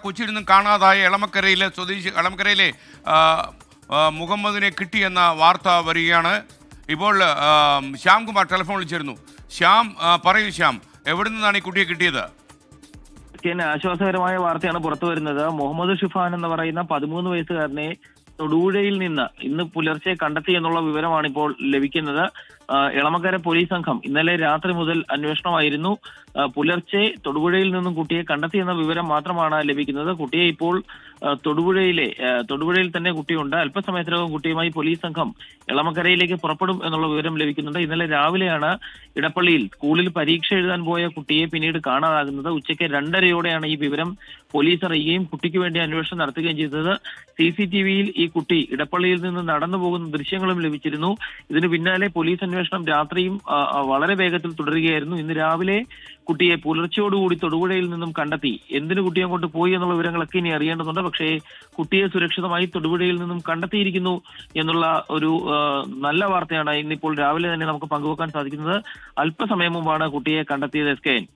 കൊച്ചിയിൽ നിന്നും കാണാതായ എളമക്കരയിലെ മുഹമ്മദിനെ കിട്ടിയെന്ന വാർത്ത വരികയാണ്. ഇപ്പോൾ ശ്യാംകുമാർ ടെലിഫോൺ വിളിച്ചിരുന്നു. ശ്യാം, പറയൂ ശ്യാം, എവിടെ നിന്നാണ് ഈ കുട്ടിയെ കിട്ടിയത്? ആശ്വാസകരമായ വാർത്തയാണ് പുറത്തു വരുന്നത്. മുഹമ്മദ് ഷിഫാൻ എന്ന് പറയുന്ന 13 വയസ്സുകാരനെ തൊടുപുഴയിൽ നിന്ന് ഇന്ന് പുലർച്ചെ കണ്ടെത്തി എന്നുള്ള വിവരമാണ് ഇപ്പോൾ ലഭിക്കുന്നത്. എളമക്കര പോലീസ് സംഘം ഇന്നലെ രാത്രി മുതൽ അന്വേഷണമായിരുന്നു. പുലർച്ചെ തൊടുപുഴയിൽ നിന്നും കുട്ടിയെ കണ്ടെത്തിയെന്ന വിവരം മാത്രമാണ് ലഭിക്കുന്നത്. കുട്ടിയെ ഇപ്പോൾ തൊടുപുഴയിൽ തന്നെ കുട്ടിയുണ്ട്. അല്പസമയത്തിനകം കുട്ടിയുമായി പോലീസ് സംഘം എളമക്കരയിലേക്ക് പുറപ്പെടും എന്നുള്ള വിവരം ലഭിക്കുന്നുണ്ട്. ഇന്നലെ രാവിലെയാണ് ഇടപ്പള്ളിയിൽ സ്കൂളിൽ പരീക്ഷ എഴുതാൻ പോയ കുട്ടിയെ പിന്നീട് കാണാതാകുന്നത്. ഉച്ചയ്ക്ക് 2:30യോടെയാണ് ഈ വിവരം പോലീസ് അറിയുകയും കുട്ടിക്ക് വേണ്ടി അന്വേഷണം നടത്തുകയും ചെയ്തത്. CCTVയിൽ ഈ കുട്ടി ഇടപ്പള്ളിയിൽ നിന്ന് നടന്നു പോകുന്ന ദൃശ്യങ്ങളും ലഭിച്ചിരുന്നു. ഇതിനു പിന്നാലെ പോലീസ് അന്വേഷണം രാത്രിയും വളരെ വേഗത്തിൽ തുടരുകയായിരുന്നു. ഇന്ന് രാവിലെ കുട്ടിയെ പുലർച്ചയോടുകൂടി തൊടുപുഴയിൽ നിന്നും കണ്ടെത്തി. എന്തിനു കുട്ടിയെ കൊണ്ട് പോയി എന്നുള്ള വിവരങ്ങളൊക്കെ ഇനി അറിയേണ്ടതുണ്ട്. പക്ഷേ കുട്ടിയെ സുരക്ഷിതമായി തൊടുപുഴയിൽ നിന്നും കണ്ടെത്തിയിരിക്കുന്നു എന്നുള്ള ഒരു നല്ല വാർത്തയാണ് ഇന്നിപ്പോൾ രാവിലെ തന്നെ നമുക്ക് പങ്കുവെക്കാൻ സാധിക്കുന്നത്. അല്പസമയം മുമ്പാണ് കുട്ടിയെ കണ്ടെത്തിയത്. SKN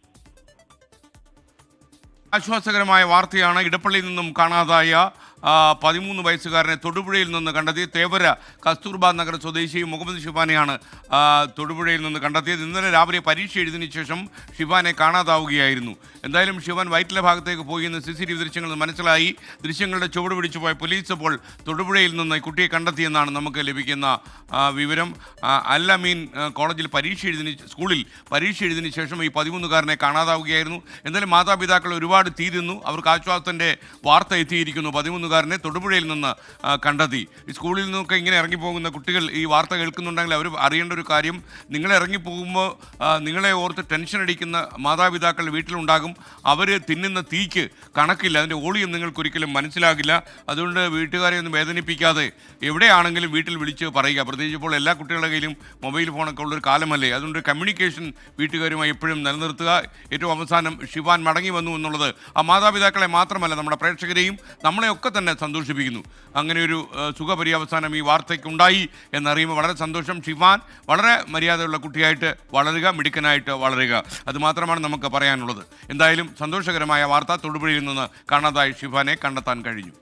ആശ്വാസകരമായ വാർത്തയാണ്. ഇടപ്പള്ളിയിൽ നിന്നും കാണാതായ 13 വയസ്സുകാരനെ തൊടുപുഴയിൽ നിന്ന് കണ്ടെത്തി. തേവര കസ്തൂർബ നഗർ സ്വദേശി മുഹമ്മദ് ഷിഫാനെയാണ് തൊടുപുഴയിൽ നിന്ന് കണ്ടെത്തിയത്. ഇന്നലെ രാവിലെ പരീക്ഷ എഴുതിയതിനു ശേഷം ഷിഫാനെ കാണാതാവുകയായിരുന്നു. എന്തായാലും ഷിഫാൻ വയറ്റിലെ ഭാഗത്തേക്ക് പോയി എന്ന് CCTV ദൃശ്യങ്ങളിൽ മനസ്സിലായി. ദൃശ്യങ്ങളുടെ ചുവട് പിടിച്ചു പോയ പോലീസ് ഇപ്പോൾ തൊടുപുഴയിൽ നിന്ന് കുട്ടിയെ കണ്ടെത്തിയെന്നാണ് നമുക്ക് ലഭിക്കുന്ന വിവരം. അൽ-അമീൻ കോളേജിൽ സ്കൂളിൽ പരീക്ഷ എഴുതിയതിനു ശേഷം ഈ 13കാരനെ കാണാതാവുകയായിരുന്നു. എന്തായാലും മാതാപിതാക്കൾ ഒരുപാട് തീരുന്നു. അവർക്ക് ആശ്വാസത്തിൻ്റെ വാർത്ത എത്തിയിരിക്കുന്നു. 13കാരനെ തൊടുപുഴയിൽ നിന്ന് കണ്ടെത്തി. ഈ സ്കൂളിൽ നിന്നൊക്കെ ഇങ്ങനെ ഇറങ്ങിപ്പോകുന്ന കുട്ടികൾ ഈ വാർത്ത കേൾക്കുന്നുണ്ടെങ്കിൽ അവർ അറിയേണ്ട ഒരു കാര്യം, നിങ്ങൾ ഇറങ്ങിപ്പോകുമ്പോൾ നിങ്ങളെ ഓർത്ത് ടെൻഷൻ അടിക്കുന്ന മാതാപിതാക്കൾ വീട്ടിലുണ്ടാകും. അവർ തിന്നുന്ന തീക്ക് കണക്കില്ല, അതിൻ്റെ ഓളിയും നിങ്ങൾക്കൊരിക്കലും മനസ്സിലാകില്ല. അതുകൊണ്ട് വീട്ടുകാരെ ഒന്നും വേദനിപ്പിക്കാതെ എവിടെയാണെങ്കിലും വീട്ടിൽ വിളിച്ച് പറയുക. പ്രത്യേകിച്ച് ഇപ്പോൾ എല്ലാ കുട്ടികളുടെ കയ്യിലും മൊബൈൽ ഫോണൊക്കെ ഉള്ളൊരു കാലമല്ലേ. അതുകൊണ്ട് കമ്മ്യൂണിക്കേഷൻ വീട്ടുകാരുമായി എപ്പോഴും നിലനിർത്തുക. ഏറ്റവും അവസാനം ഷിഫാൻ മടങ്ങി വന്നു എന്നുള്ളത് ആ മാതാപിതാക്കളെ മാത്രമല്ല നമ്മുടെ പ്രേക്ഷകരെയും നമ്മളെയൊക്കെ തന്നെ സന്തോഷിപ്പിക്കുന്നു. അങ്ങനെ ഒരു സുഖപര്യവസാനം ഈ വാർത്തയ്ക്കുണ്ടായി എന്നറിയുമ്പോൾ വളരെ സന്തോഷം. ഷിഫാൻ വളരെ മര്യാദയുള്ള കുട്ടിയായിട്ട് വളരുക, മിടുക്കനായിട്ട് വളരുക, അതുമാത്രമാണ് നമുക്ക് പറയാനുള്ളത്. എന്തായാലും സന്തോഷകരമായ വാർത്ത. തൊടുപുഴയിൽ നിന്ന് കാണാതായ ഷിഫാനെ കണ്ടെത്താൻ കഴിഞ്ഞു.